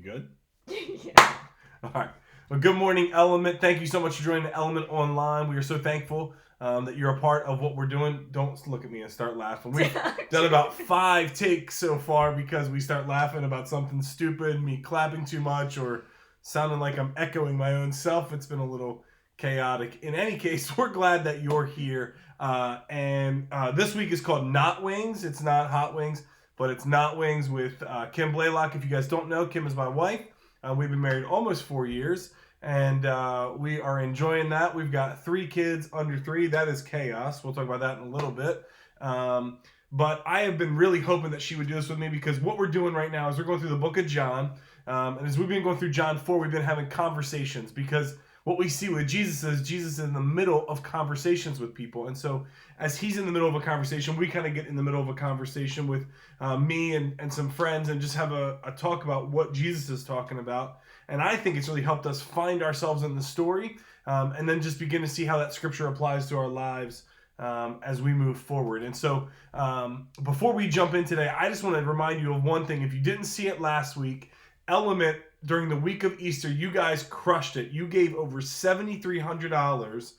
good? Yeah. All right. Well, good morning, Element. Thank you so much for joining the Element Online. We are so thankful that you're a part of what we're doing. Don't look at me and start laughing. We've done about 5 takes so far because we start laughing about something stupid, me clapping too much, or sounding like I'm echoing my own self. It's been a little chaotic. In any case, we're glad that you're here. And this week is called Not Wings. It's not Hot Wings, but it's Not Wings with Kim Blaylock. If you guys don't know, Kim is my wife. We've been married almost 4 years, and we are enjoying that. We've got 3 kids under 3. That is chaos. We'll talk about that in a little bit. But I have been really hoping that she would do this with me because what we're doing right now is we're going through the book of John. And as we've been going through John 4, we've been having conversations because what we see with Jesus is Jesus is in the middle of conversations with people. And so as he's in the middle of a conversation, we kind of get in the middle of a conversation with me and some friends and just have a talk about what Jesus is talking about. And I think it's really helped us find ourselves in the story and then just begin to see how that scripture applies to our lives as we move forward. And so before we jump in today, I just want to remind you of one thing. If you didn't see it last week, Element, during the week of Easter, you guys crushed it. You gave over $7,300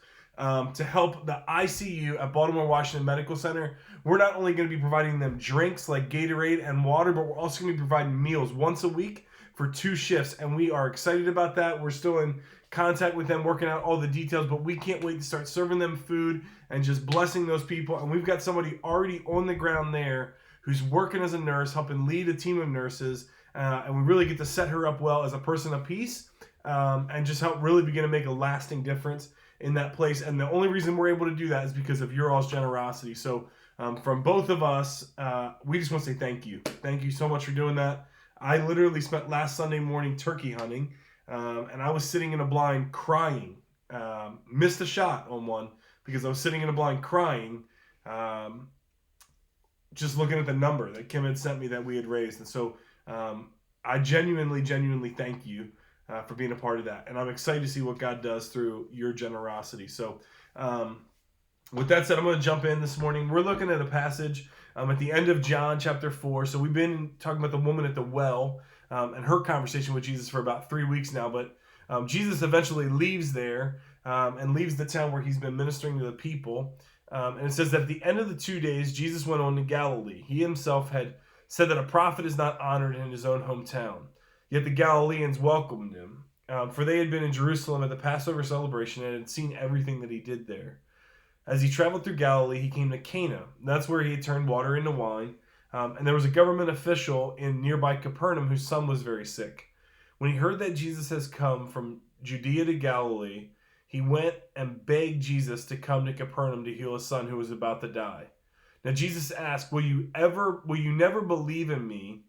to help the ICU at Baltimore Washington Medical Center. We're not only going to be providing them drinks like Gatorade and water, but we're also going to be providing meals once a week for 2 shifts. And we are excited about that. We're still in contact with them, working out all the details, but we can't wait to start serving them food and just blessing those people. And we've got somebody already on the ground there who's working as a nurse, helping lead a team of nurses. And we really get to set her up well as a person of peace and just help really begin to make a lasting difference in that place. And the only reason we're able to do that is because of your all's generosity. So from both of us, we just want to say thank you. Thank you so much for doing that. I literally spent last Sunday morning turkey hunting, and I was sitting in a blind crying. Missed a shot on one because I was sitting in a blind crying, just looking at the number that Kim had sent me that we had raised. And so I genuinely thank you for being a part of that. And I'm excited to see what God does through your generosity. So with that said, I'm going to jump in this morning. We're looking at a passage at the end of John chapter 4. So we've been talking about the woman at the well and her conversation with Jesus for about 3 weeks now. But Jesus eventually leaves there and leaves the town where he's been ministering to the people. And it says that at the end of the 2 days, Jesus went on to Galilee. He himself had said that a prophet is not honored in his own hometown. Yet the Galileans welcomed him, for they had been in Jerusalem at the Passover celebration and had seen everything that he did there. As he traveled through Galilee, he came to Cana. That's where he had turned water into wine. And there was a government official in nearby Capernaum whose son was very sick. When he heard that Jesus has come from Judea to Galilee, he went and begged Jesus to come to Capernaum to heal his son who was about to die. Now Jesus asked, will you never believe in me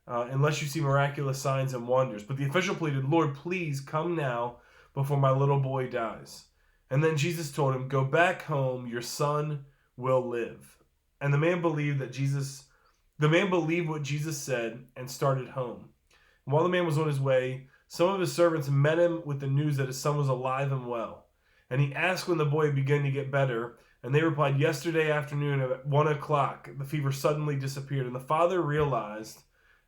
unless you see miraculous signs and wonders? But the official pleaded, Lord, please come now before my little boy dies. And then Jesus told him, go back home, your son will live. And the man believed what Jesus said and started home. And while the man was on his way, some of his servants met him with the news that his son was alive and well. And he asked when the boy began to get better. And they replied, yesterday afternoon at 1 o'clock, the fever suddenly disappeared. And the father realized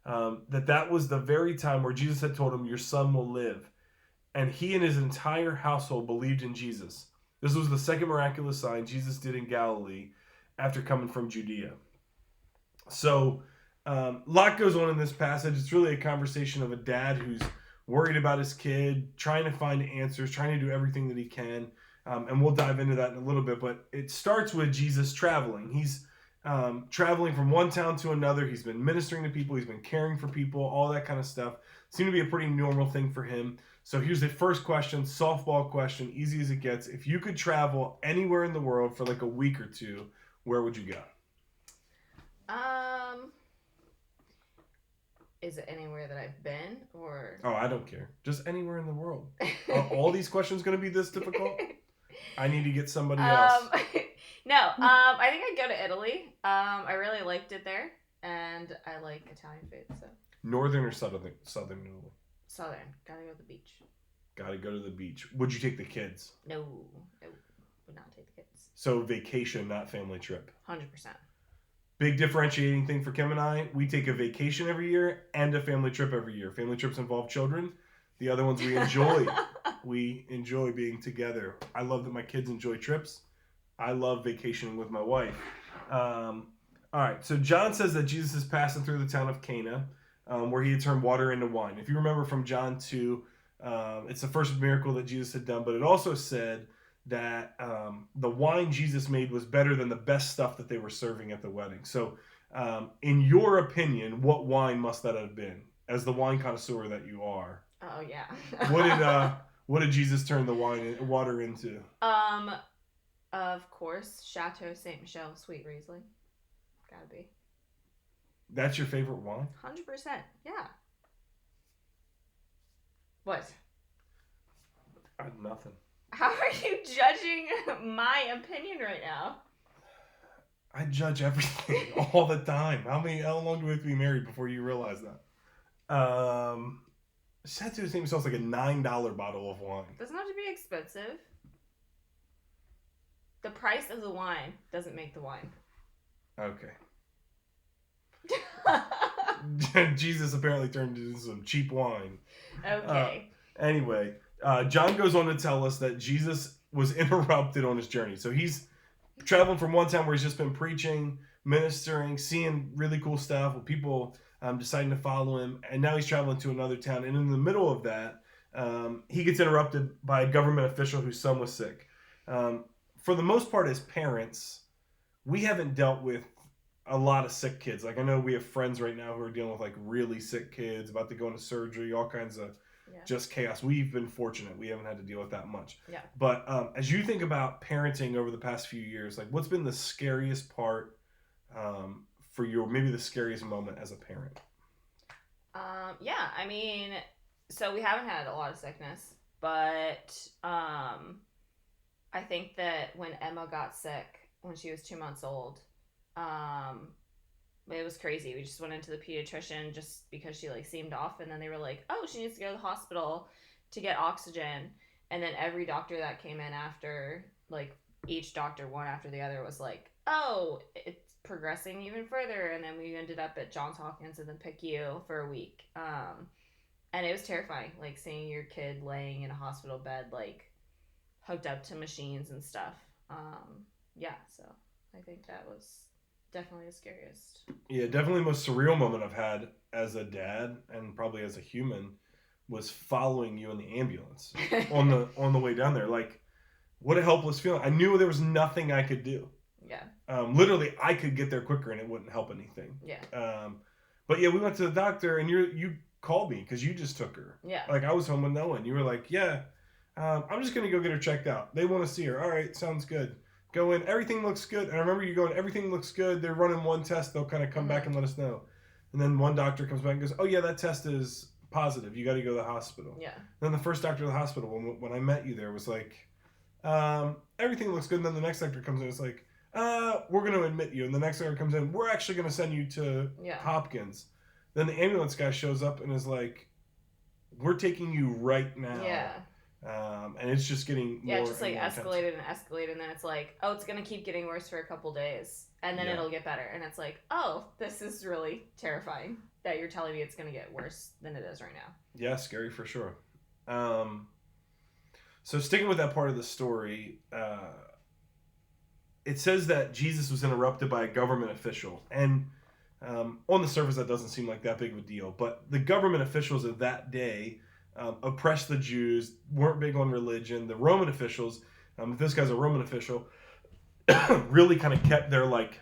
that was the very time where Jesus had told him, your son will live. And he and his entire household believed in Jesus. This was the second miraculous sign Jesus did in Galilee after coming from Judea. So a lot goes on in this passage. It's really a conversation of a dad who's worried about his kid, trying to find answers, trying to do everything that he can. And we'll dive into that in a little bit, but it starts with Jesus traveling. He's traveling from one town to another. He's been ministering to people. He's been caring for people, all that kind of stuff. Seemed to be a pretty normal thing for him. So here's the first question, softball question, easy as it gets. If you could travel anywhere in the world for like a week or 2, where would you go? Is it anywhere that I've been or? Oh, I don't care. Just anywhere in the world. Are all these questions going to be this difficult? I need to get somebody else. No, I think I'd go to Italy. I really liked it there, and I like Italian food. So. Northern or southern Italy? Southern. Gotta go to the beach. Gotta go to the beach. Would you take the kids? No, would not take the kids. So vacation, not family trip. 100%. Big differentiating thing for Kim and I, we take a vacation every year and a family trip every year. Family trips involve children. The other ones we enjoy. We enjoy being together. I love that my kids enjoy trips. I love vacationing with my wife. All right, so John says that Jesus is passing through the town of Cana, where he had turned water into wine. If you remember from John 2, it's the first miracle that Jesus had done, but it also said that the wine Jesus made was better than the best stuff that they were serving at the wedding. So, in your opinion, what wine must that have been, as the wine connoisseur that you are? Oh, yeah. What did Jesus turn the water into? Of course, Chateau Saint Michel Sweet Riesling. Gotta be. That's your favorite wine? 100%. Yeah. What? Nothing. How are you judging my opinion right now? I judge everything all the time. How long do we have to be married before you realize that? Chateau Saint Michel's like a $9 bottle of wine. Doesn't have to be expensive. The price of the wine doesn't make the wine. Okay. Jesus apparently turned into some cheap wine. Okay. Anyway, John goes on to tell us that Jesus was interrupted on his journey. So he's traveling from one town where he's just been preaching, ministering, seeing really cool stuff with people deciding to follow him. And now he's traveling to another town. And in the middle of that, he gets interrupted by a government official whose son was sick. For the most part, as parents, we haven't dealt with a lot of sick kids. Like, I know we have friends right now who are dealing with like really sick kids, about to go into surgery, all kinds of just chaos. We've been fortunate. We haven't had to deal with that much. Yeah. But as you think about parenting over the past few years, like what's been the scariest part for you, or maybe the scariest moment as a parent? Yeah, I mean, so we haven't had a lot of sickness, but I think that when Emma got sick when she was 2 months old, it was crazy. We just went into the pediatrician just because she like seemed off, and then they were like, oh, she needs to go to the hospital to get oxygen. And then every doctor that came in after, like each doctor one after the other was like, oh, it's progressing even further. And then we ended up at Johns Hopkins and then PICU for a week. And it was terrifying, like seeing your kid laying in a hospital bed, like hooked up to machines and stuff. Yeah, so I think that was definitely the scariest. Yeah, definitely the most surreal moment I've had as a dad and probably as a human was following you in the ambulance on the way down there. Like, what a helpless feeling. I knew there was nothing I could do. Yeah. Literally, I could get there quicker and it wouldn't help anything. Yeah. But yeah, we went to the doctor and you called me because you just took her. Yeah. Like, I was home with no one. You were like, yeah, I'm just going to go get her checked out. They want to see her. All right, sounds good. Go in. Everything looks good. And I remember you going, everything looks good. They're running one test. They'll kind of come back and let us know. And then one doctor comes back and goes, oh, yeah, that test is positive. You got to go to the hospital. Yeah. Then the first doctor at the hospital, when I met you there, was like, everything looks good. And then the next doctor comes in. It's like, we're going to admit you. And the next doctor comes in. We're actually going to send you to Hopkins. Then the ambulance guy shows up and is like, we're taking you right now. Yeah. And it's just getting more. Yeah, just like escalated and escalated, and then it's like, oh, it's gonna keep getting worse for a couple days, and then it'll get better, and it's like, oh, this is really terrifying that you're telling me it's gonna get worse than it is right now. Yeah, scary for sure. So sticking with that part of the story, it says that Jesus was interrupted by a government official, and on the surface that doesn't seem like that big of a deal, but the government officials of that day oppressed the Jews, weren't big on religion. The Roman officials, if this guy's a Roman official, really kind of kept their like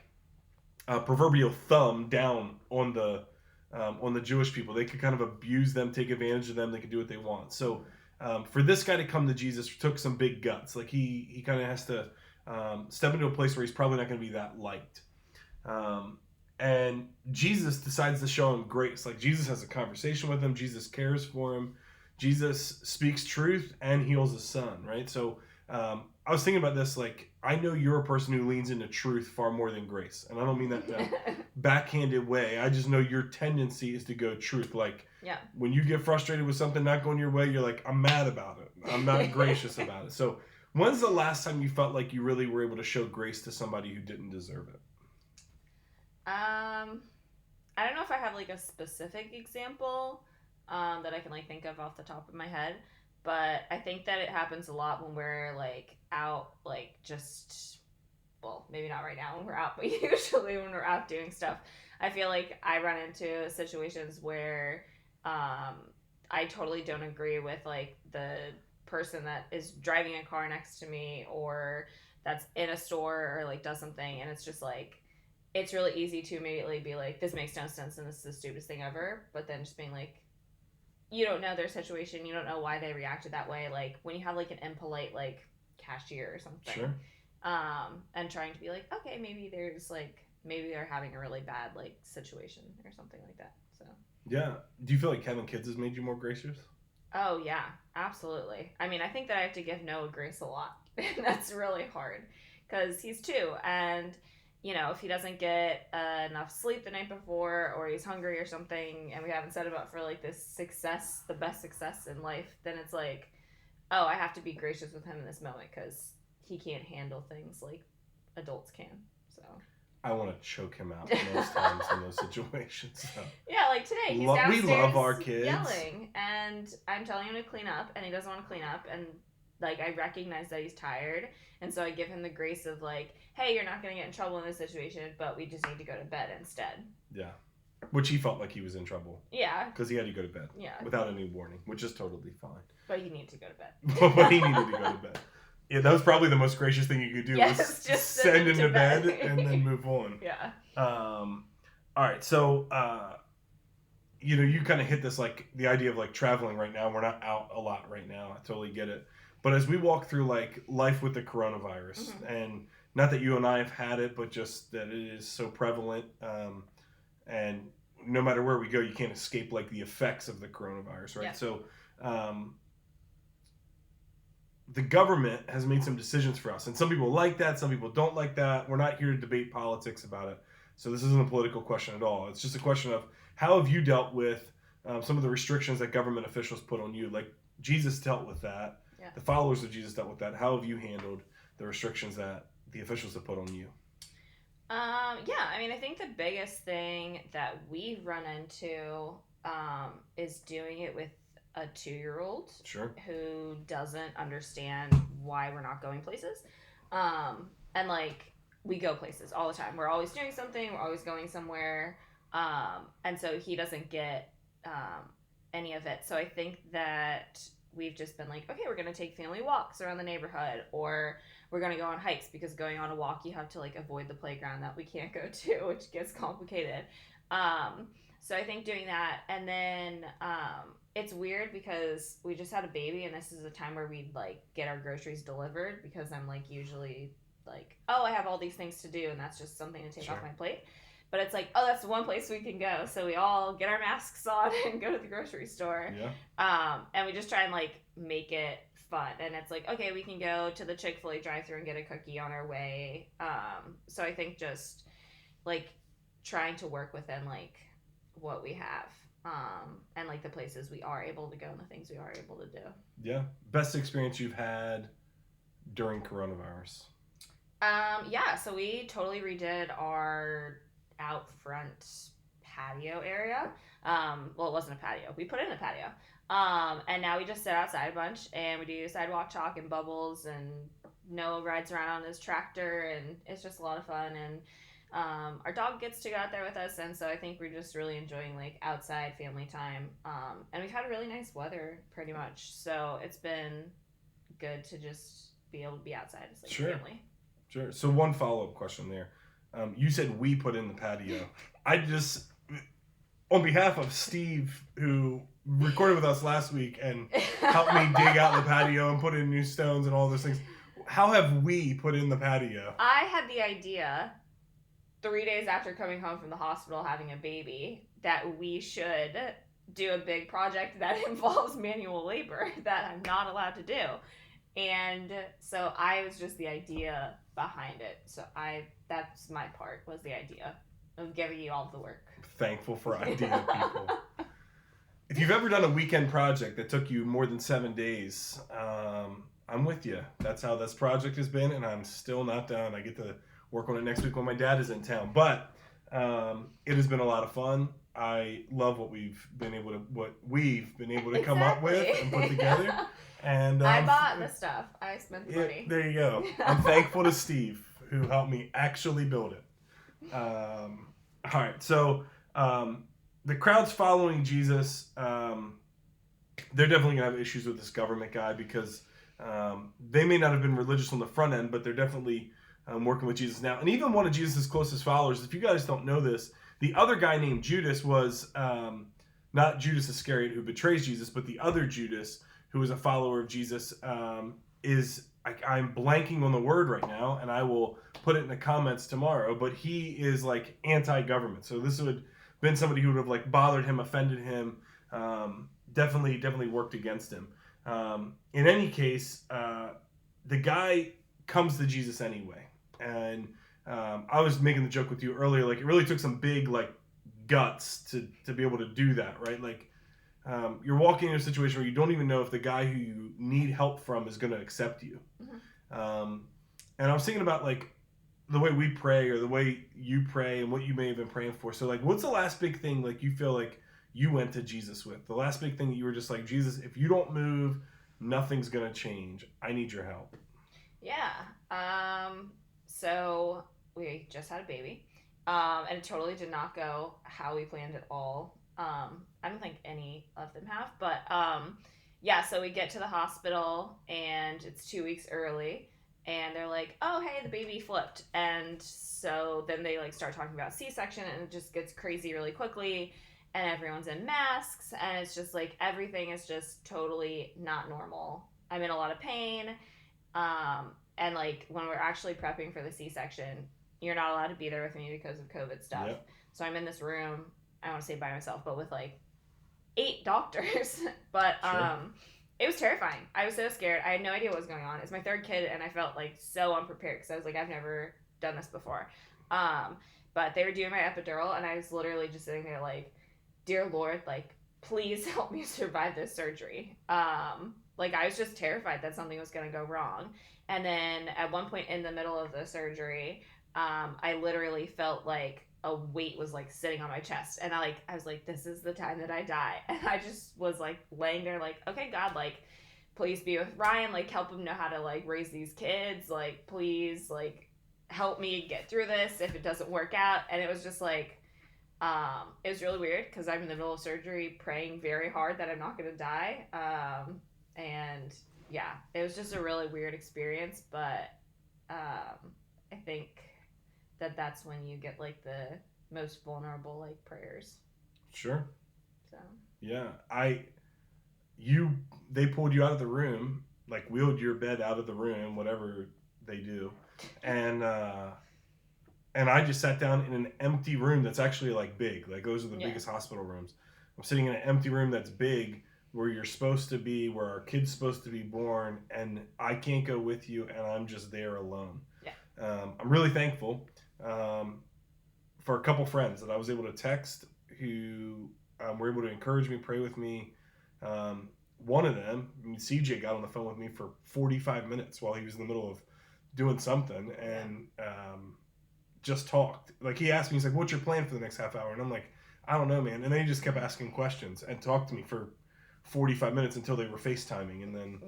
proverbial thumb down on the Jewish people. They could kind of abuse them, take advantage of them. They could do what they want. So for this guy to come to Jesus took some big guts. Like he kind of has to step into a place where he's probably not going to be that liked. And Jesus decides to show him grace. Like Jesus has a conversation with him. Jesus cares for him. Jesus speaks truth and heals his son, right? So I was thinking about this, like, I know you're a person who leans into truth far more than grace. And I don't mean that in a backhanded way. I just know your tendency is to go truth. Like, when you get frustrated with something not going your way, you're like, I'm mad about it. I'm not gracious about it. So when's the last time you felt like you really were able to show grace to somebody who didn't deserve it? I don't know if I have like a specific example that I can like think of off the top of my head, but I think that it happens a lot when we're like out, like just, well, maybe not right now when we're out, but usually when we're out doing stuff. I feel like I run into situations where um, I totally don't agree with like the person that is driving a car next to me or that's in a store or like does something, and it's just like it's really easy to immediately be like, this makes no sense and this is the stupidest thing ever. But then just being like, you don't know their situation, you don't know why they reacted that way. Like when you have like an impolite like cashier or something, Sure. and trying to be like, okay, maybe there's like maybe they're having a really bad like situation or something like that. So Yeah. Do you feel like having kids has made you more gracious? oh yeah, absolutely. I mean, I think that I have to give Noah grace a lot, and that's really hard because he's 2, and you know, if he doesn't get enough sleep the night before, or he's hungry or something, and we haven't set him up for like this success, the best success in life, then it's like, oh, I have to be gracious with him in this moment because he can't handle things like adults can. So I want to choke him out most times in those situations. So. yeah, like today he's We downstairs love our kids. yelling, and I'm telling him to clean up, and he doesn't want to clean up, and like I recognize that he's tired, and so I give him the grace of like, hey, you're not gonna get in trouble in this situation, but we just need to go to bed instead. Yeah. Which he felt like he was in trouble. Yeah. Because he had to go to bed. Yeah. Without any warning, which is totally fine. But he needed to go to bed. But he needed to go to bed. Yeah, that was probably the most gracious thing you could do. Yes, was just send him to bed and then move on. Yeah. All right, so you know, you kind of hit this like the idea of like traveling right now. We're not out a lot right now. I totally get it. But as we walk through like life with the coronavirus, and not that you and I have had it, but just that it is so prevalent, and no matter where we go, you can't escape like the effects of the coronavirus, right? Yeah. So the government has made some decisions for us, and some people like that, some people don't like that. We're not here to debate politics about it, so this isn't a political question at all. It's just a question of how have you dealt with some of the restrictions that government officials put on you. Like Jesus dealt with that. Yeah. The followers of Jesus dealt with that. How have you handled the restrictions that the officials have put on you? Yeah, I mean, I think the biggest thing that we run into is doing it with a 2-year-old Sure. who doesn't understand why we're not going places. And like we go places all the time. We're always doing something, we're always going somewhere. And so he doesn't get any of it. So I think that we've just been like, okay, we're going to take family walks around the neighborhood, or we're going to go on hikes, because going on a walk, you have to like avoid the playground that we can't go to, which gets complicated. So I think doing that, and then it's weird because we just had a baby, and this is a time where we'd like get our groceries delivered, because I'm like usually like, oh, I have all these things to do, and that's just something to take Sure. off my plate. But it's like, oh, that's the one place we can go. So we all get our masks on and go to the grocery store. Yeah. And we just try and like make it fun. And it's like, okay, we can go to the Chick-fil-A drive-thru and get a cookie on our way. So I think just like trying to work within like what we have, and like the places we are able to go and the things we are able to do. Yeah. Best experience you've had during coronavirus? Yeah, so we totally redid our out front patio area. Well, it wasn't a patio. We put it in a patio. And now we just sit outside a bunch, and we do sidewalk chalk and bubbles, and Noah rides around on his tractor, and it's just a lot of fun. And our dog gets to go out there with us, and so I think we're just really enjoying like outside family time. And we've had really nice weather pretty much, so it's been good to just be able to be outside as like Sure. family. Sure. So one follow-up question there. You said we put in the patio. I just, on behalf of Steve, who recorded with us last week and helped me dig out the patio and put in new stones and all those things, how have we put in the patio? I had the idea 3 days after coming home from the hospital having a baby that we should do a big project that involves manual labor that I'm not allowed to do. And so I was just the idea behind it. So that's my part, was the idea of giving you all the work. Thankful for idea people. If you've ever done a weekend project that took you more than 7 days, I'm with you. That's how this project has been, and I'm still not done. I get to work on it next week when my dad is in town. But It has been a lot of fun. I love what we've been able to come up with and put together. And I bought the stuff. I spent the money. There you go. I'm thankful to Steve who helped me actually build it. All right, so the crowd's following Jesus. They're definitely gonna have issues with this government guy because they may not have been religious on the front end, but they're definitely working with Jesus now. And even one of Jesus' closest followers, if you guys don't know this, the other guy named Judas was not Judas Iscariot who betrays Jesus, but the other Judas who was a follower of Jesus is, I'm blanking on the word right now, and I will put it in the comments tomorrow, but he is like anti-government. So this would have been somebody who would have like bothered him, offended him, definitely worked against him. In any case, the guy comes to Jesus anyway. And I was making the joke with you earlier, like it really took some big like guts to be able to do that, right? Like you're walking in a situation where you don't even know if the guy who you need help from is going to accept you. Mm-hmm. And I was thinking about like the way we pray or the way you pray and what you may have been praying for. So like, what's the last big thing like you feel like you went to Jesus with? The last big thing that you were just like, Jesus, if you don't move, nothing's going to change. I need your help. Yeah. So we just had a baby. And it totally did not go how we planned at all. I don't think any of them have, but yeah, so we get to the hospital and it's 2 weeks early and they're like, oh, hey, the baby flipped. And so then they like start talking about C-section and it just gets crazy really quickly and everyone's in masks and it's just like everything is just totally not normal. I'm in a lot of pain. And like when we're actually prepping for the C-section, you're not allowed to be there with me because of COVID stuff. Yep. So I'm in this room, I don't want to say by myself, but with like 8 doctors. But sure. It was terrifying. I was so scared. I had no idea what was going on. It's my 3rd kid and I felt like so unprepared because I was like, I've never done this before. But they were doing my epidural and I was literally just sitting there like, dear Lord, like, please help me survive this surgery. Like I was just terrified that something was going to go wrong. And then at one point in the middle of the surgery, I literally felt like a weight was like sitting on my chest and I was like, this is the time that I die. And I just was like laying there like, okay, God, like please be with Ryan, like help him know how to like raise these kids, like please like help me get through this if it doesn't work out. And it was just like it was really weird because I'm in the middle of surgery praying very hard that I'm not gonna die. And yeah, it was just a really weird experience, but I think that's when you get like the most vulnerable like prayers. Sure. So. Yeah, they pulled you out of the room, like wheeled your bed out of the room, whatever they do, and I just sat down in an empty room that's actually like big, like those are the biggest hospital rooms. I'm sitting in an empty room that's big where you're supposed to be, where our kid's supposed to be born, and I can't go with you, and I'm just there alone. Yeah. I'm really thankful. For a couple friends that I was able to text who were able to encourage me, pray with me. One of them, CJ, got on the phone with me for 45 minutes while he was in the middle of doing something and just talked. Like he asked me, he's like, what's your plan for the next half hour? And I'm like, I don't know, man. And then he just kept asking questions and talked to me for 45 minutes until they were FaceTiming. And then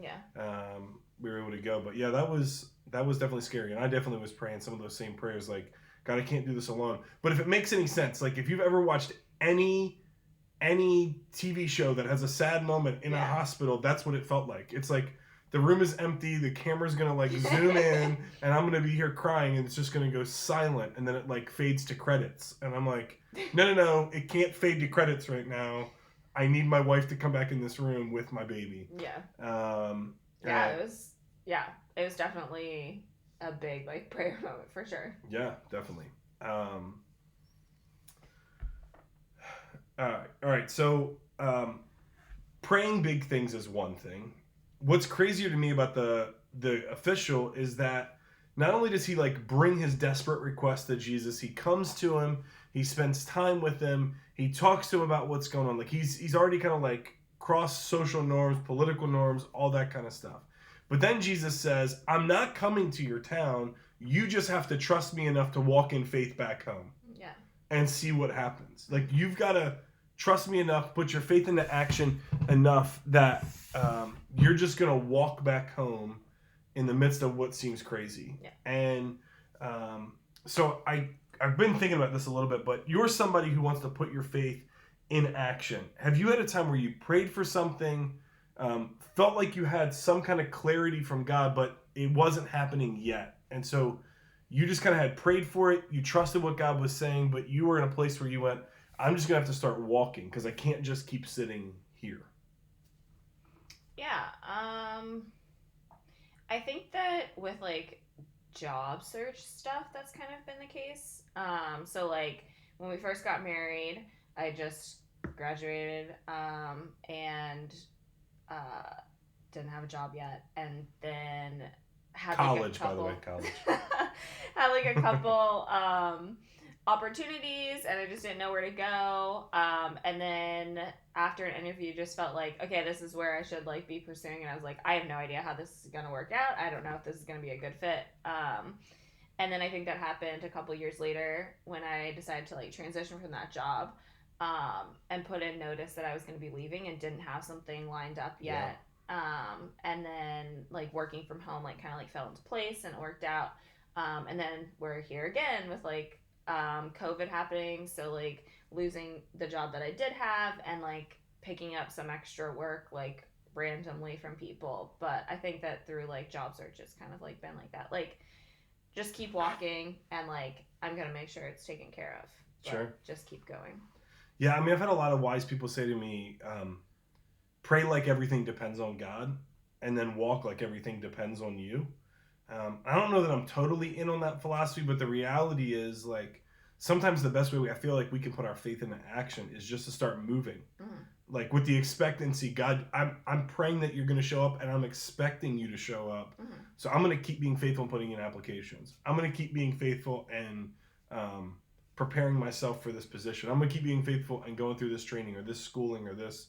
we were able to go. But yeah, that was definitely scary. And I definitely was praying some of those same prayers like, God, I can't do this alone. But if it makes any sense, like if you've ever watched any TV show that has a sad moment in a hospital, that's what it felt like. It's like the room is empty, the camera's gonna like zoom in, and I'm gonna be here crying, and it's just gonna go silent, and then it like fades to credits, and I'm like, no, it can't fade to credits right now. I need my wife to come back in this room with my baby. Yeah. It was definitely a big like prayer moment for sure. Yeah, definitely. All right. So praying big things is one thing. What's crazier to me about the official is that not only does he like bring his desperate request to Jesus, he comes to him, he spends time with him, he talks to him about what's going on. Like he's already kind of like crossed social norms, political norms, all that kind of stuff. But then Jesus says, I'm not coming to your town. You just have to trust me enough to walk in faith back home. Yeah. and see what happens. Like, you've got to trust me enough, put your faith into action enough that you're just going to walk back home in the midst of what seems crazy. Yeah. And so I've been thinking about this a little bit, but you're somebody who wants to put your faith in action. Have you had a time where you prayed for something, felt like you had some kind of clarity from God, but it wasn't happening yet? And so you just kind of had prayed for it, you trusted what God was saying, but you were in a place where you went, I'm just going to have to start walking because I can't just keep sitting here. Yeah. I think that with like job search stuff, that's kind of been the case. So like when we first got married, I just graduated and uh, didn't have a job yet, and then had College, like a by the couple way, college. had like a couple opportunities, and I just didn't know where to go. And then after an interview, just felt like, okay, this is where I should like be pursuing. And I was like, I have no idea how this is gonna work out. I don't know if this is gonna be a good fit. And then I think that happened a couple years later when I decided to like transition from that job, and put in notice that I was going to be leaving and didn't have something lined up yet. And then like working from home like kind of like fell into place and it worked out. And then we're here again with like COVID happening, so like losing the job that I did have and like picking up some extra work like randomly from people. But I think that through like job search it's kind of like been like that, like just keep walking and like I'm gonna make sure it's taken care of. Sure. Just keep going. Yeah, I mean, I've had a lot of wise people say to me, pray like everything depends on God, and then walk like everything depends on you. I don't know that I'm totally in on that philosophy, but the reality is, like, sometimes the best way I feel like we can put our faith into action is just to start moving. Like, with the expectancy, God, I'm praying that you're going to show up, and I'm expecting you to show up. So I'm going to keep being faithful and putting in applications. I'm going to keep being faithful and preparing myself for this position. I'm going to keep being faithful and going through this training or this schooling or this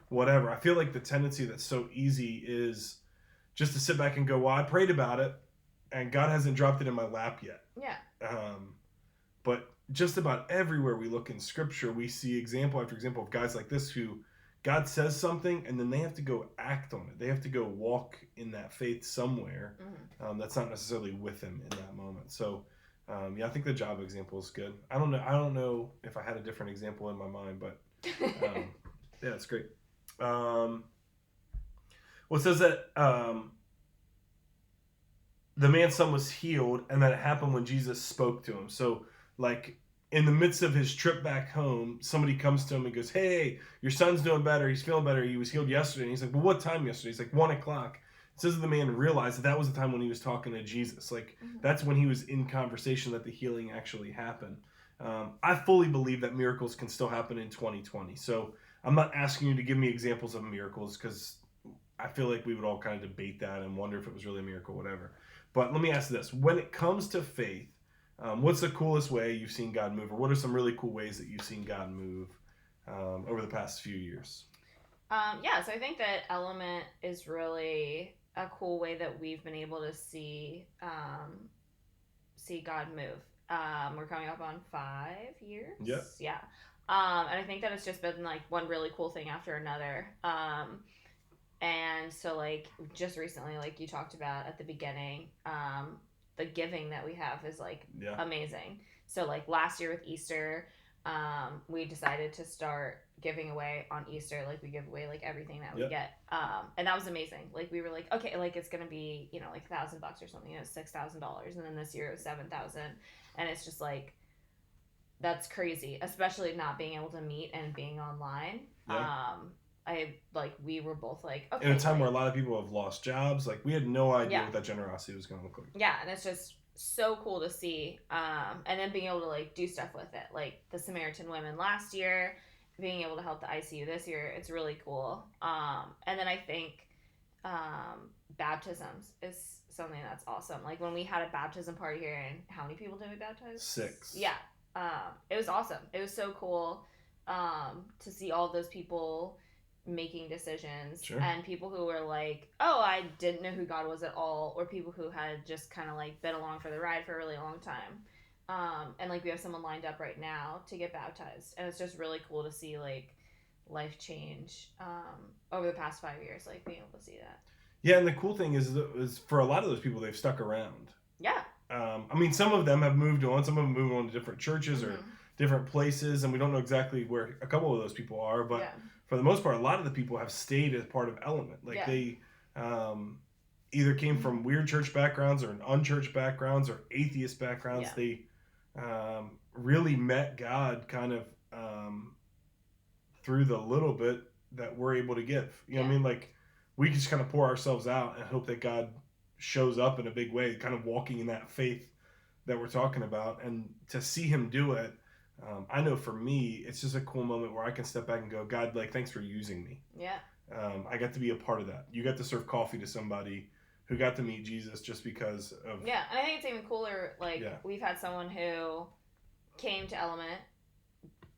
whatever. I feel like the tendency that's so easy is just to sit back and go, well, I prayed about it and God hasn't dropped it in my lap yet. Yeah. But just about everywhere we look in scripture, we see example after example of guys like this who God says something and then they have to go act on it. They have to go walk in that faith somewhere. That's not necessarily with him in that moment. So yeah, I think the job example is good. I don't know if I had a different example in my mind, but yeah, it's great. Well, it says that the man's son was healed, and that it happened when Jesus spoke to him. So, like, in the midst of his trip back home, somebody comes to him and goes, hey, your son's doing better. He's feeling better. He was healed yesterday. And he's like, well, what time yesterday? He's like, 1 o'clock. It says that the man realized that was the time when he was talking to Jesus. Like, that's when he was in conversation that the healing actually happened. I fully believe that miracles can still happen in 2020. So I'm not asking you to give me examples of miracles because I feel like we would all kind of debate that and wonder if it was really a miracle, whatever. But let me ask this. When it comes to faith, what's the coolest way you've seen God move? Or what are some really cool ways that you've seen God move over the past few years? Yeah, so I think that Element is really a cool way that we've been able to see God move. We're coming up on 5 years. Yep. Yeah. And I think that it's just been like one really cool thing after another. And so like just recently, like you talked about at the beginning, the giving that we have is like amazing. So like last year with Easter, we decided to start giving away on Easter. Like we give away like everything that we get. And that was amazing. Like we were like, okay, like it's going to be, you know, like $1,000 or something. It was $6,000. And then this year it was 7,000. And it's just like, that's crazy, especially not being able to meet and being online. We were both like, okay. In a time where a lot of people have lost jobs, like we had no idea what that generosity was going to look like. Yeah, and it's just so cool to see. And then being able to like do stuff with it, like the Samaritan women last year, being able to help the ICU this year, it's really cool. And then I think baptisms is something that's awesome. Like when we had a baptism party here, and how many people did we baptize? 6. Yeah. It was awesome. It was so cool to see all those people making decisions, and people who were like, oh, I didn't know who God was at all, or people who had just kind of like been along for the ride for a really long time. And like we have someone lined up right now to get baptized, and it's just really cool to see like life change over the past 5 years, like being able to see that. Yeah, and the cool thing is for a lot of those people, they've stuck around. Yeah. I mean, some of them have moved on. Some of them moved on to different churches or different places, and we don't know exactly where a couple of those people are. But for the most part, a lot of the people have stayed as part of Element. Like they either came from weird church backgrounds or unchurched backgrounds or atheist backgrounds. They really met God kind of through the little bit that we're able to give. You know what I mean? Like we just kind of pour ourselves out and hope that God shows up in a big way, kind of walking in that faith that we're talking about. And to see him do it, I know for me, it's just a cool moment where I can step back and go, God, like, thanks for using me. Yeah. I got to be a part of that. You got to serve coffee to somebody who got to meet Jesus just because of... Yeah, and I think it's even cooler, like, we've had someone who came to Element,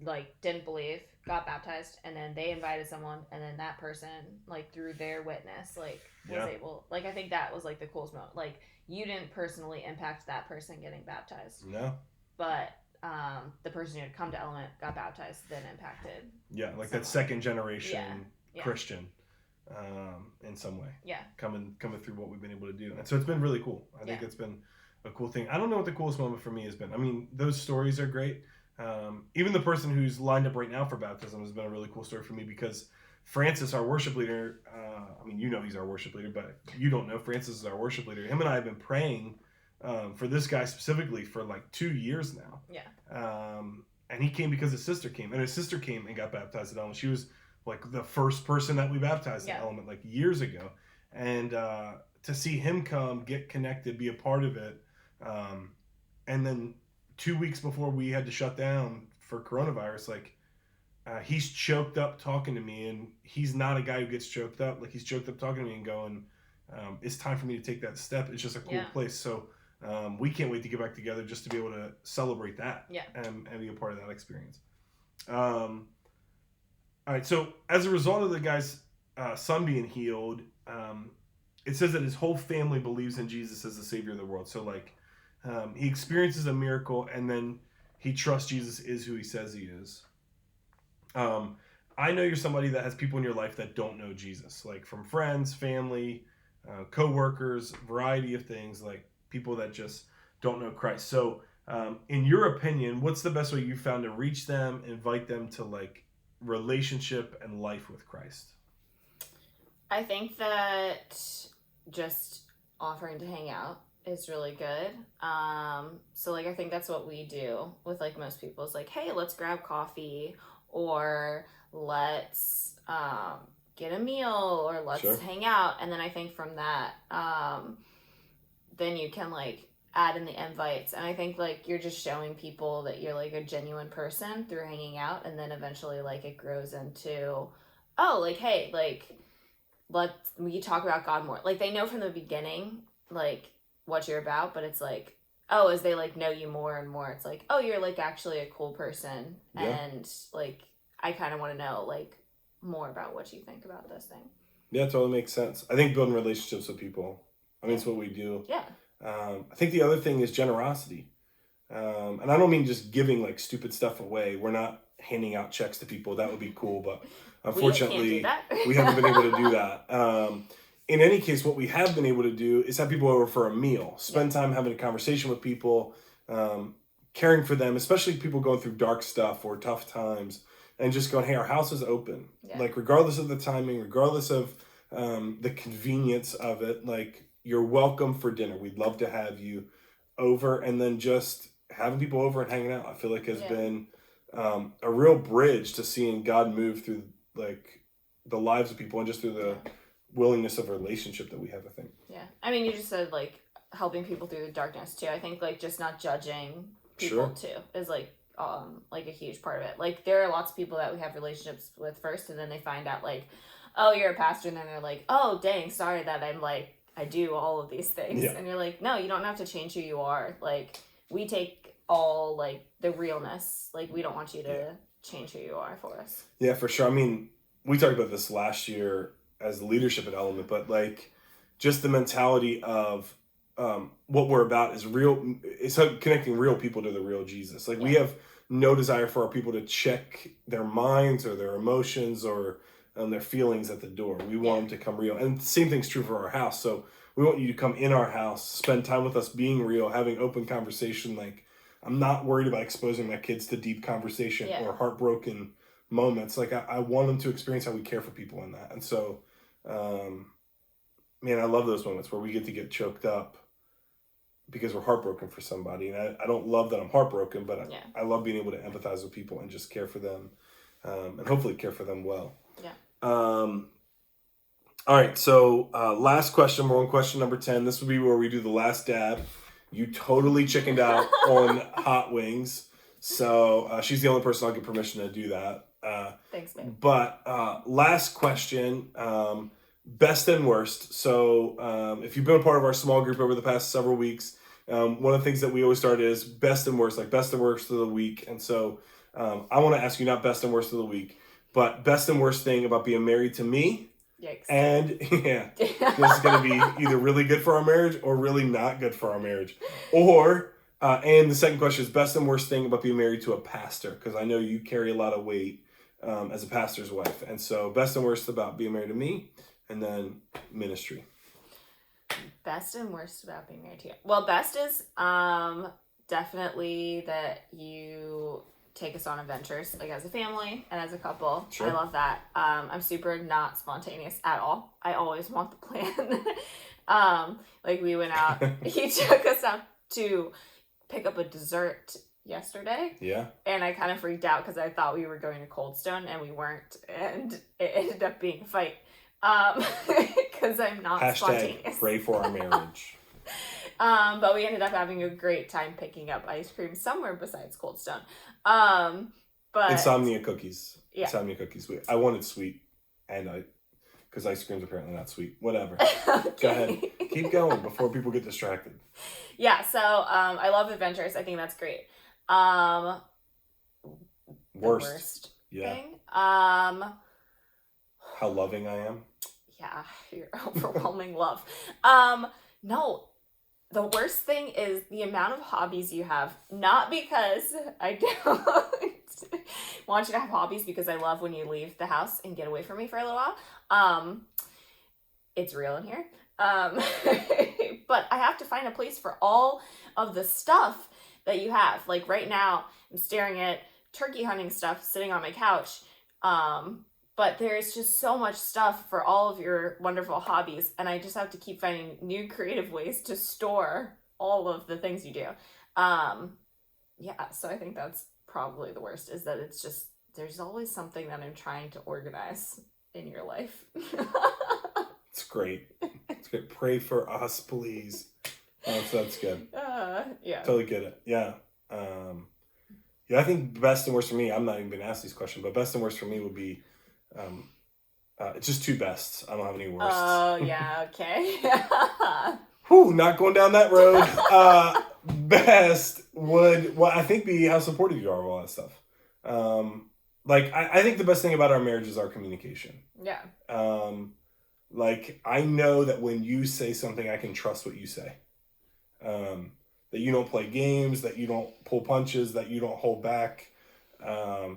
like, didn't believe, got baptized, and then they invited someone, and then that person, like, through their witness, like, was able... Like, I think that was, like, the coolest moment. Like, you didn't personally impact that person getting baptized. No. But the person who had come to Element, got baptized, then impacted. Yeah, like someone. That second generation Christian in some way. Yeah. Coming through what we've been able to do. And so it's been really cool. I think it's been a cool thing. I don't know what the coolest moment for me has been. I mean, those stories are great. Even the person who's lined up right now for baptism has been a really cool story for me because Francis, our worship leader, I mean, you know he's our worship leader, but you don't know Francis is our worship leader. Him and I have been praying for this guy specifically for like 2 years now. Yeah. And he came because his sister came. And his sister came and got baptized at Element. She was like the first person that we baptized at Element like years ago. And to see him come, get connected, be a part of it. And then 2 weeks before we had to shut down for coronavirus, like he's choked up talking to me, and he's not a guy who gets choked up. Like he's choked up talking to me and going, it's time for me to take that step. It's just a cool place. So we can't wait to get back together just to be able to celebrate that and be a part of that experience. All right, so as a result of the guy's son being healed, it says that his whole family believes in Jesus as the Savior of the world. So like he experiences a miracle, and then he trusts Jesus is who he says he is. I know you're somebody that has people in your life that don't know Jesus, like from friends, family, co-workers, variety of things, like people that just don't know Christ. So in your opinion, what's the best way you found to reach them, invite them to like relationship and life with Christ? I think that just offering to hang out is really good. So like I think that's what we do with like most people is like, hey, let's grab coffee, or let's get a meal, or let's hang out. And then I think from that then you can like add in the invites, and I think like you're just showing people that you're like a genuine person through hanging out, and then eventually like it grows into, oh, like, hey, like we talk about God more. Like they know from the beginning like what you're about, but it's like, oh, as they like know you more and more, it's like, oh, you're like actually a cool person, and like I kind of want to know like more about what you think about this thing. Yeah, it totally makes sense. I think building relationships with people, I mean, it's what we do. Yeah. I think the other thing is generosity. And I don't mean just giving like stupid stuff away. We're not handing out checks to people. That would be cool, but unfortunately we haven't been able to do that. In any case, what we have been able to do is have people over for a meal, spend time having a conversation with people, caring for them, especially people going through dark stuff or tough times, and just going, hey, our house is open. Yeah. Like regardless of the timing, regardless of the convenience of it, like you're welcome for dinner. We'd love to have you over. And then just having people over and hanging out, I feel like has been a real bridge to seeing God move through like the lives of people and just through the willingness of a relationship that we have, I think. Yeah. I mean, you just said like helping people through the darkness too. I think like just not judging people too is like a huge part of it. Like there are lots of people that we have relationships with first, and then they find out like, oh, you're a pastor, and then they're like, oh, dang, sorry that I'm like, I do all of these things. And you're like, no, you don't have to change who you are. Like we take all like the realness. Like we don't want you to change who you are for us. Yeah, for sure. I mean, we talked about this last year as leadership at Element, but like just the mentality of what we're about is real. It's connecting real people to the real Jesus. Like we have no desire for our people to check their minds or their emotions or their feelings at the door. We want them to come real. And the same thing's true for our house. So we want you to come in our house, spend time with us being real, having open conversation. Like I'm not worried about exposing my kids to deep conversation or heartbroken moments. Like I want them to experience how we care for people in that. And so, man, I love those moments where we get choked up because we're heartbroken for somebody. And I don't love that I'm heartbroken, but I love being able to empathize with people and just care for them, and hopefully care for them well. Yeah. All right. So last question, we're on question number 10. This would be where we do the last dab. You totally chickened out on hot wings. So she's the only person I'll give permission to do that. Thanks, man. But last question, best and worst. So if you've been a part of our small group over the past several weeks, one of the things that we always start is best and worst, like best and worst of the week. And so I want to ask you not best and worst of the week, but best and worst thing about being married to me. Yikes. And this is going to be either really good for our marriage or really not good for our marriage. Or, and the second question is best and worst thing about being married to a pastor, because I know you carry a lot of weight as a pastor's wife. And so best and worst about being married to me, and then ministry. Best and worst about being married to you. Well, best is definitely that you take us on adventures, like as a family and as a couple. Sure. I love that. I'm super not spontaneous at all. I always want the plan. Like we went out, he took us out to pick up a dessert yesterday. Yeah. And I kind of freaked out because I thought we were going to Cold Stone and we weren't. And it ended up being a fight. Because I'm not spontaneous. Pray for our marriage. But we ended up having a great time picking up ice cream somewhere besides Cold Stone. But Insomnia cookies. Yeah. Insomnia cookies. I wanted sweet, and because ice cream's apparently not sweet. Whatever. Okay. Go ahead. Keep going before people get distracted. Yeah. So I love adventures. I think that's great. Worst thing. How loving I am. Yeah, your overwhelming love. No, the worst thing is the amount of hobbies you have. Not because I don't want you to have hobbies, because I love when you leave the house and get away from me for a little while. It's real in here. But I have to find a place for all of the stuff that you have. Like right now, I'm staring at turkey hunting stuff sitting on my couch. But there's just so much stuff for all of your wonderful hobbies, and I just have to keep finding new creative ways to store all of the things you do. Yeah, so I think that's probably the worst, is that it's just, there's always something that I'm trying to organize in your life. It's great. It's good. Pray for us, please. That's good. Yeah. Totally get it. Yeah. Yeah, I think best and worst for me, I'm not even going to ask these questions, but best and worst for me would be, it's just two bests. I don't have any worst. Oh, yeah, okay. Whew, not going down that road. Best would, well, I think be how supportive you are of all that stuff. Like, I think the best thing about our marriage is our communication. Yeah. Like, I know that when you say something, I can trust what you say. That you don't play games, that you don't pull punches, that you don't hold back.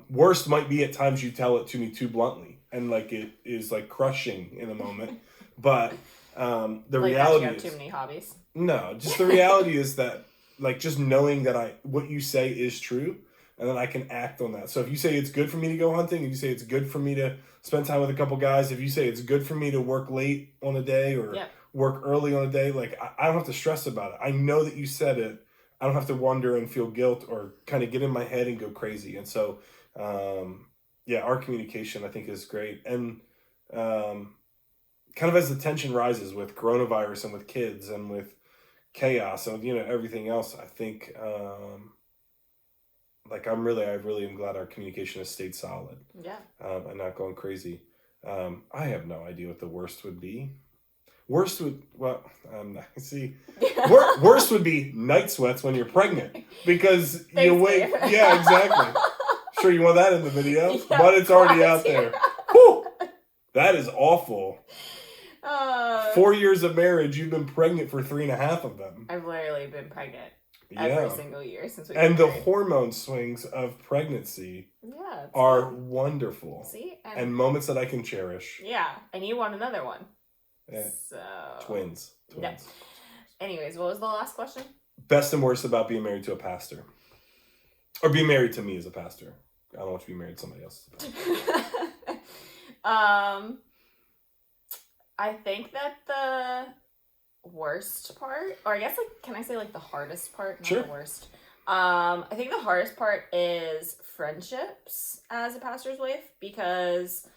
Worst might be at times you tell it to me too bluntly, and like it is like crushing in a moment. But the like reality that you is have too many hobbies. No, just the reality is that like just knowing that what you say is true, and then I can act on that. So if you say it's good for me to go hunting, if you say it's good for me to spend time with a couple guys, if you say it's good for me to work late on a day or work early on a day, like I don't have to stress about it. I know that you said it. I don't have to wonder and feel guilt or kind of get in my head and go crazy. And so, yeah, our communication I think is great. And kind of as the tension rises with coronavirus and with kids and with chaos and, you know, everything else, I think, like I really am glad our communication has stayed solid. Yeah. And not going crazy. I have no idea what the worst would be. Worst would, well, see, worst would be night sweats when you're pregnant because you wake. Yeah, exactly. Sure, you want that in the video, but it's already out there. Whew, that is awful. 4 years of marriage, you've been pregnant for 3.5 of them. I've literally been pregnant every single year since we And the hormone swings of pregnancy are wonderful. See? And moments that I can cherish. Yeah, and you want another one. Yeah. So... Twins. Yeah. Anyways, what was the last question? Best and worst about being married to a pastor. Or being married to me as a pastor. I don't want to be married to somebody else as a pastor. I think that the worst part, or I guess, like, can I say, like, the hardest part? Not sure. The worst. I think the hardest part is friendships as a pastor's wife, because,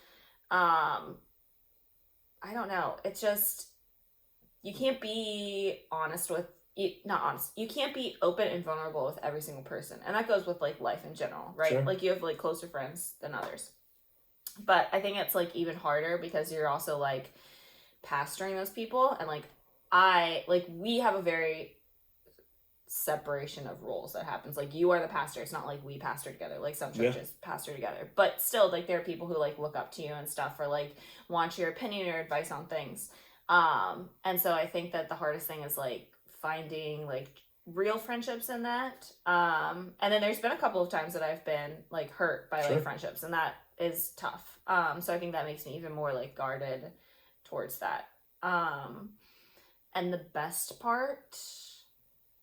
I don't know. It's just, you can't be honest with, not honest, you can't be open and vulnerable with every single person. And that goes with, like, life in general, right? Sure. Like, you have, like, closer friends than others. But I think it's, like, even harder because you're also, like, pastoring those people. And, like, we have a very separation of roles that happens. Like, you are the pastor. It's not like we pastor together. Like, some churches pastor together. But still, like, there are people who, like, look up to you and stuff, or, like, want your opinion or advice on things. And so I think that the hardest thing is, like, finding, like, real friendships in that. And then there's been a couple of times that I've been, like, hurt by, like, friendships, and that is tough. So I think that makes me even more, like, guarded towards that. And the best part,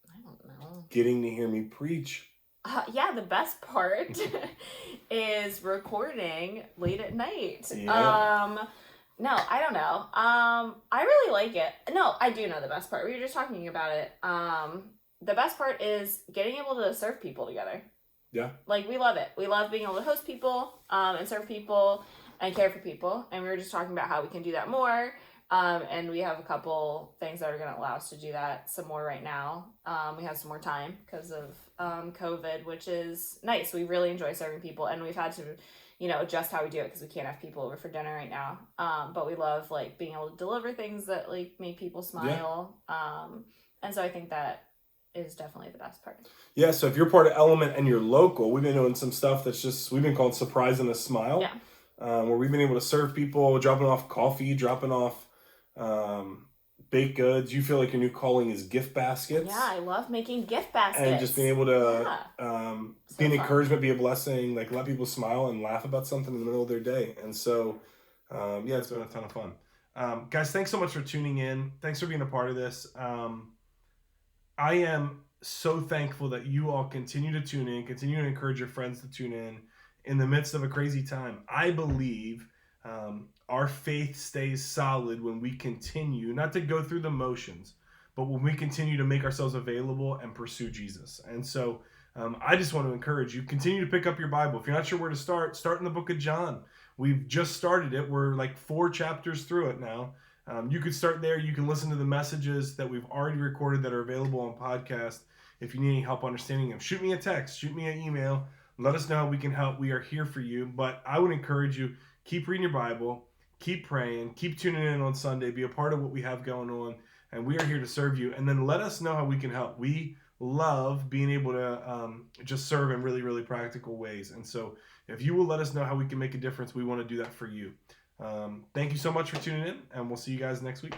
I don't know. Getting to hear me preach. Yeah, the best part is recording late at night. Yeah. No, I don't know. I really like it. No, I do know the best part. We were just talking about it. The best part is getting able to serve people together. Yeah. Like, we love it. We love being able to host people, and serve people and care for people. And we were just talking about how we can do that more. And we have a couple things that are going to allow us to do that some more right now. We have some more time because of COVID, which is nice. We really enjoy serving people, and we've had to, adjust how we do it because we can't have people over for dinner right now. But we love, like, being able to deliver things that, like, make people smile. Yeah. And so I think that is definitely the best part. Yeah, so if you're part of Element and you're local, we've been doing some stuff we've been called Surprise and a Smile. Yeah. Where we've been able to serve people, dropping off coffee, dropping off baked goods. You feel like your new calling is gift baskets. Yeah, I love making gift baskets. And just being able to be an encouragement, be a blessing, like, let people smile and laugh about something in the middle of their day. And so, it's been a ton of fun. Guys, thanks so much for tuning in. Thanks for being a part of this. I am so thankful that you all continue to tune in, continue to encourage your friends to tune in the midst of a crazy time. I believe our faith stays solid when we continue, not to go through the motions, but when we continue to make ourselves available and pursue Jesus. And so I just want to encourage you, continue to pick up your Bible. If you're not sure where to start in the book of John. We've just started it. We're like 4 chapters through it now. You could start there. You can listen to the messages that we've already recorded that are available on podcast. If you need any help understanding them, shoot me a text, shoot me an email. Let us know how we can help. We are here for you. But I would encourage you, keep reading your Bible, keep praying, keep tuning in on Sunday, be a part of what we have going on, and we are here to serve you. And then let us know how we can help. We love being able to just serve in really, really practical ways. And so if you will let us know how we can make a difference, we want to do that for you. Thank you so much for tuning in, and we'll see you guys next week.